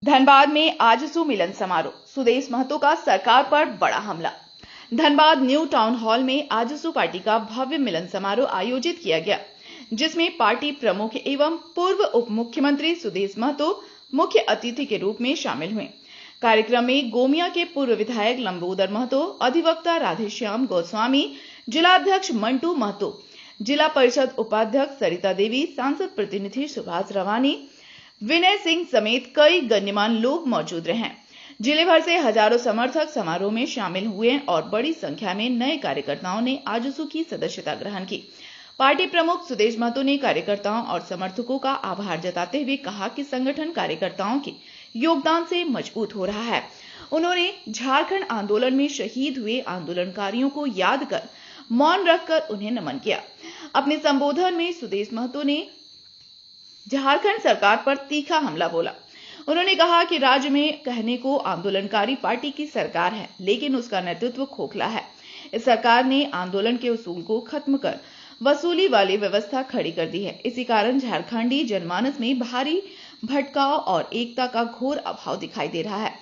धनबाद में आजसू मिलन समारोह, सुदेश महतो का सरकार पर बड़ा हमला। धनबाद न्यू टाउन हॉल में आजसू पार्टी का भव्य मिलन समारोह आयोजित किया गया, जिसमें पार्टी प्रमुख एवं पूर्व उप मुख्यमंत्री सुदेश महतो मुख्य अतिथि के रूप में शामिल हुए। कार्यक्रम में गोमिया के पूर्व विधायक लंबोदर महतो, अधिवक्ता राधेश्याम गोस्वामी, जिलाध्यक्ष मंटू महतो, जिला परिषद उपाध्यक्ष सरिता देवी, सांसद प्रतिनिधि सुभाष रवानी, विनय सिंह समेत कई गण्यमान्य लोग मौजूद रहे। जिले भर से हजारों समर्थक समारोह में शामिल हुए और बड़ी संख्या में नए कार्यकर्ताओं ने आजसू की सदस्यता ग्रहण की। पार्टी प्रमुख सुदेश महतो ने कार्यकर्ताओं और समर्थकों का आभार जताते हुए कहा कि संगठन कार्यकर्ताओं के योगदान से मजबूत हो रहा है। उन्होंने झारखंड आंदोलन में शहीद हुए आंदोलनकारियों को याद कर मौन रखकर उन्हें नमन किया। अपने संबोधन में सुदेश महतो ने झारखंड सरकार पर तीखा हमला बोला। उन्होंने कहा कि राज्य में कहने को आंदोलनकारी पार्टी की सरकार है, लेकिन उसका नेतृत्व खोखला है। इस सरकार ने आंदोलन के उसूल को खत्म कर वसूली वाली व्यवस्था खड़ी कर दी है। इसी कारण झारखंडी जनमानस में भारी भटकाव और एकता का घोर अभाव दिखाई दे रहा है।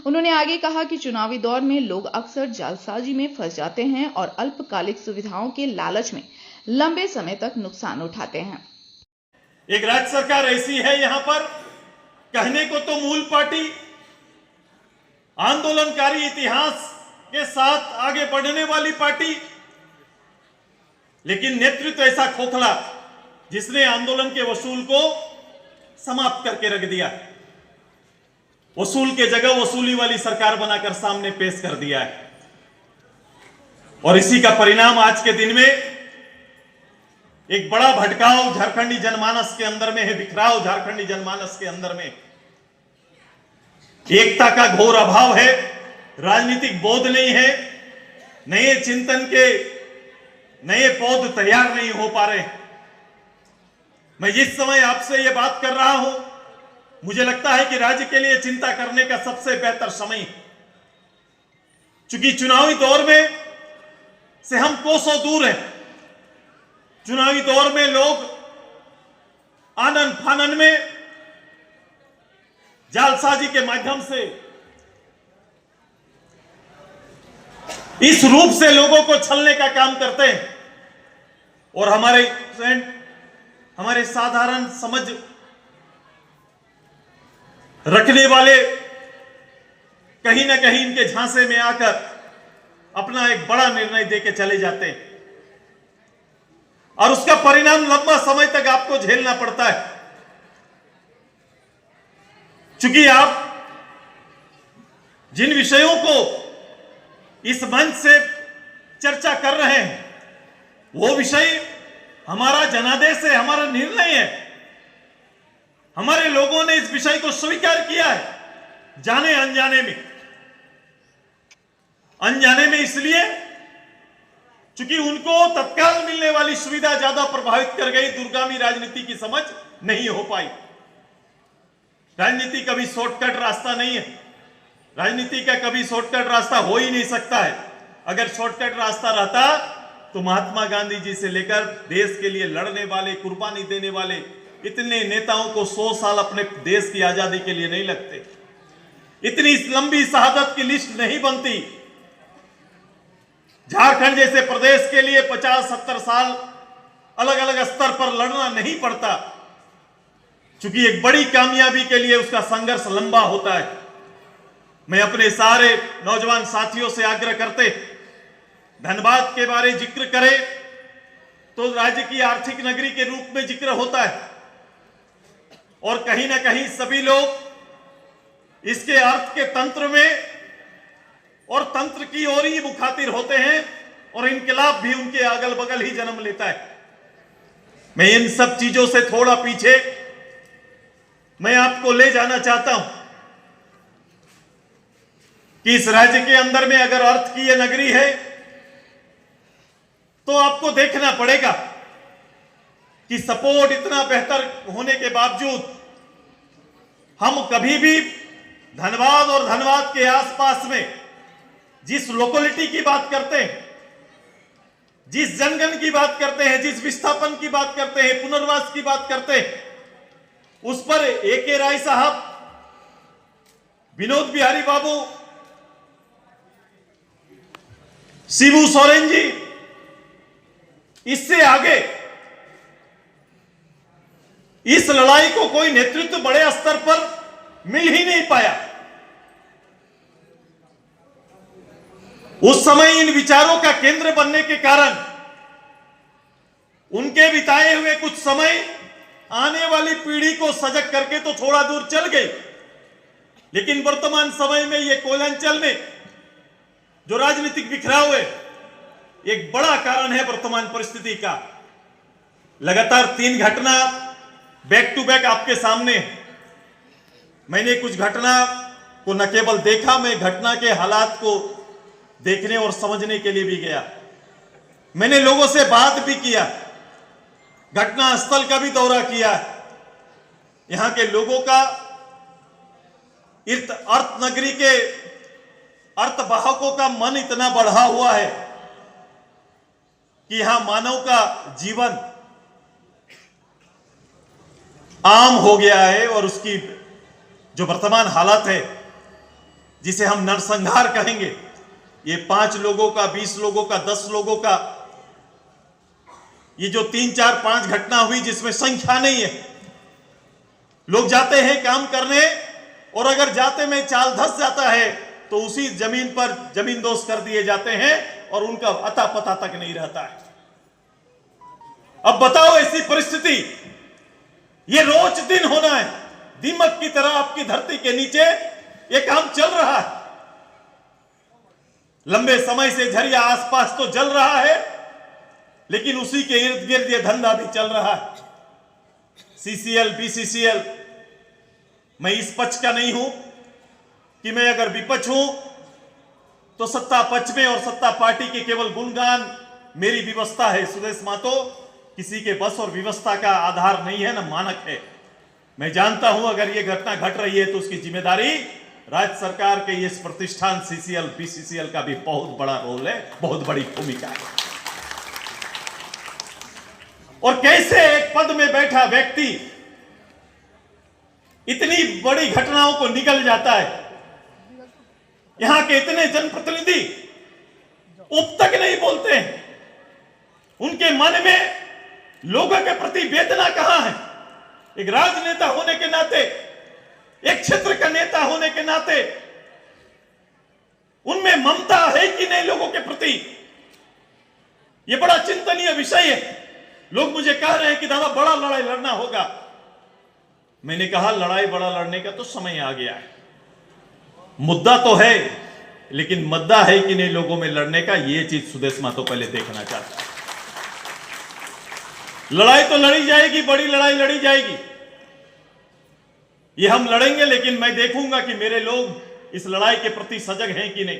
उन्होंने आगे कहा कि चुनावी दौर में लोग अक्सर जालसाजी में फंस जाते हैं और अल्पकालिक सुविधाओं के लालच में लंबे समय तक नुकसान उठाते हैं। एक राज्य सरकार ऐसी है, यहां पर कहने को तो मूल पार्टी आंदोलनकारी इतिहास के साथ आगे बढ़ने वाली पार्टी, लेकिन नेतृत्व ऐसा खोखला जिसने आंदोलन के वसूल को समाप्त करके रख दिया। वसूल के जगह वसूली वाली सरकार बनाकर सामने पेश कर दिया है। और इसी का परिणाम आज के दिन में एक बड़ा भटकाव झारखंडी जनमानस के अंदर में है, बिखराव झारखंडी जनमानस के अंदर में, एकता का घोर अभाव है, राजनीतिक बोध नहीं है, नए चिंतन के नए पौध तैयार नहीं हो पा रहे। मैं जिस समय आपसे यह बात कर रहा हूं, मुझे लगता है कि राज्य के लिए चिंता करने का सबसे बेहतर समय, चूंकि चुनावी दौर में से हम कोसों दूर हैं। चुनावी दौर में लोग आनन फानन में जालसाजी के माध्यम से इस रूप से लोगों को छलने का काम करते हैं और हमारे साधारण समझ रखने वाले कहीं ना कहीं इनके झांसे में आकर अपना एक बड़ा निर्णय देके चले जाते हैं और उसका परिणाम लंबा समय तक आपको झेलना पड़ता है। चूंकि आप जिन विषयों को इस मंच से चर्चा कर रहे हैं, वो विषय हमारा जनादेश है, हमारा निर्णय है। हमारे लोगों ने इस विषय को स्वीकार किया है, जाने अनजाने में इसलिए चूंकि उनको तत्काल मिलने वाली सुविधा ज्यादा प्रभावित कर गई, दूरगामी राजनीति की समझ नहीं हो पाई। राजनीति कभी शॉर्टकट रास्ता नहीं है, राजनीति का कभी शॉर्टकट रास्ता हो ही नहीं सकता है। अगर शॉर्टकट रास्ता रहता तो महात्मा गांधी जी से लेकर देश के लिए लड़ने वाले, कुर्बानी देने वाले इतने नेताओं को 100 साल अपने देश की आजादी के लिए नहीं लगते, इतनी लंबी शहादत की लिस्ट नहीं बनती। झारखंड जैसे प्रदेश के लिए 50-70 साल अलग अलग स्तर पर लड़ना नहीं पड़ता, क्योंकि एक बड़ी कामयाबी के लिए उसका संघर्ष लंबा होता है। मैं अपने सारे नौजवान साथियों से आग्रह करते, धनबाद के बारे जिक्र करें तो राज्य की आर्थिक नगरी के रूप में जिक्र होता है और कहीं ना कहीं सभी लोग इसके अर्थ के तंत्र में और तंत्र की ओर ही मुखातिर होते हैं और इनकलाब भी उनके अगल बगल ही जन्म लेता है। मैं इन सब चीजों से थोड़ा पीछे मैं आपको ले जाना चाहता हूं कि इस राज्य के अंदर में अगर अर्थ की यह नगरी है तो आपको देखना पड़ेगा कि सपोर्ट इतना बेहतर होने के बावजूद हम कभी भी धनबाद और धनबाद के आसपास में जिस लोकेलिटी की बात करते हैं, जिस जनगण की बात करते हैं, जिस विस्थापन की बात करते हैं, पुनर्वास की बात करते हैं, उस पर ए.के. राय साहब विनोद बिहारी बाबू, शिबू सोरेन जी, इससे आगे इस लड़ाई को कोई नेतृत्व बड़े स्तर पर मिल ही नहीं पाया। उस समय इन विचारों का केंद्र बनने के कारण उनके बिताए हुए कुछ समय आने वाली पीढ़ी को सजग करके तो थोड़ा दूर चल गई, लेकिन वर्तमान समय में ये कोयलांचल में जो राजनीतिक बिखराव है, एक बड़ा कारण है वर्तमान परिस्थिति का। लगातार 3 घटना बैक टू बैक आपके सामने। मैंने कुछ घटना को न केवल देखा, मैं घटना के हालात को देखने और समझने के लिए भी गया। मैंने लोगों से बात भी किया, घटना स्थल का भी दौरा किया। यहां के लोगों का अर्थ नगरी के अर्थवाहकों का मन इतना बढ़ा हुआ है कि यहां मानव का जीवन आम हो गया है और उसकी जो वर्तमान हालत है, जिसे हम नरसंहार कहेंगे, ये 5 लोगों का, 20 लोगों का, 10 लोगों का, ये जो 3, 4, 5 घटना हुई जिसमें संख्या नहीं है। लोग जाते हैं काम करने और अगर जाते में चाल धस जाता है तो उसी जमीन पर जमींदोज कर दिए जाते हैं और उनका अता पता तक नहीं रहता है। अब बताओ, ऐसी परिस्थिति ये रोज दिन होना है। दीमक की तरह आपकी धरती के नीचे ये काम चल रहा है। लंबे समय से झरिया आसपास तो जल रहा है, लेकिन उसी के इर्द गिर्द ये धंधा भी चल रहा है। सीसीएल, बीसीसीएल, मैं इस पक्ष का नहीं हूं कि मैं अगर विपक्ष हूं तो सत्ता पक्ष में और सत्ता पार्टी के केवल गुणगान मेरी व्यवस्था है। सुदेश महतो किसी के बस और व्यवस्था का आधार नहीं है, ना मानक है। मैं जानता हूं अगर ये घटना घट रही है तो उसकी जिम्मेदारी राज्य सरकार के इस प्रतिष्ठान सीसीएल, बीसीसीएल का भी बहुत बड़ा रोल है, बहुत बड़ी भूमिका है। और कैसे एक पद में बैठा व्यक्ति इतनी बड़ी घटनाओं को निकल जाता है। यहां के इतने जनप्रतिनिधि उप तक नहीं बोलते हैं। उनके मन में लोगों के प्रति वेदना कहां है? एक राजनेता होने के नाते, एक क्षेत्र का नेता होने के नाते उनमें ममता है कि नहीं लोगों के प्रति? यह बड़ा चिंतनीय विषय है। लोग मुझे कह रहे हैं कि दादा बड़ा लड़ाई लड़ना होगा। मैंने कहा लड़ाई बड़ा लड़ने का तो समय आ गया है। मुद्दा तो है, लेकिन मुद्दा है कि नहीं लोगों में लड़ने का, यह चीज सुदेश महतो पहले देखना चाहता है। लड़ाई तो लड़ी जाएगी, बड़ी लड़ाई लड़ी जाएगी, ये हम लड़ेंगे, लेकिन मैं देखूंगा कि मेरे लोग इस लड़ाई के प्रति सजग हैं कि नहीं।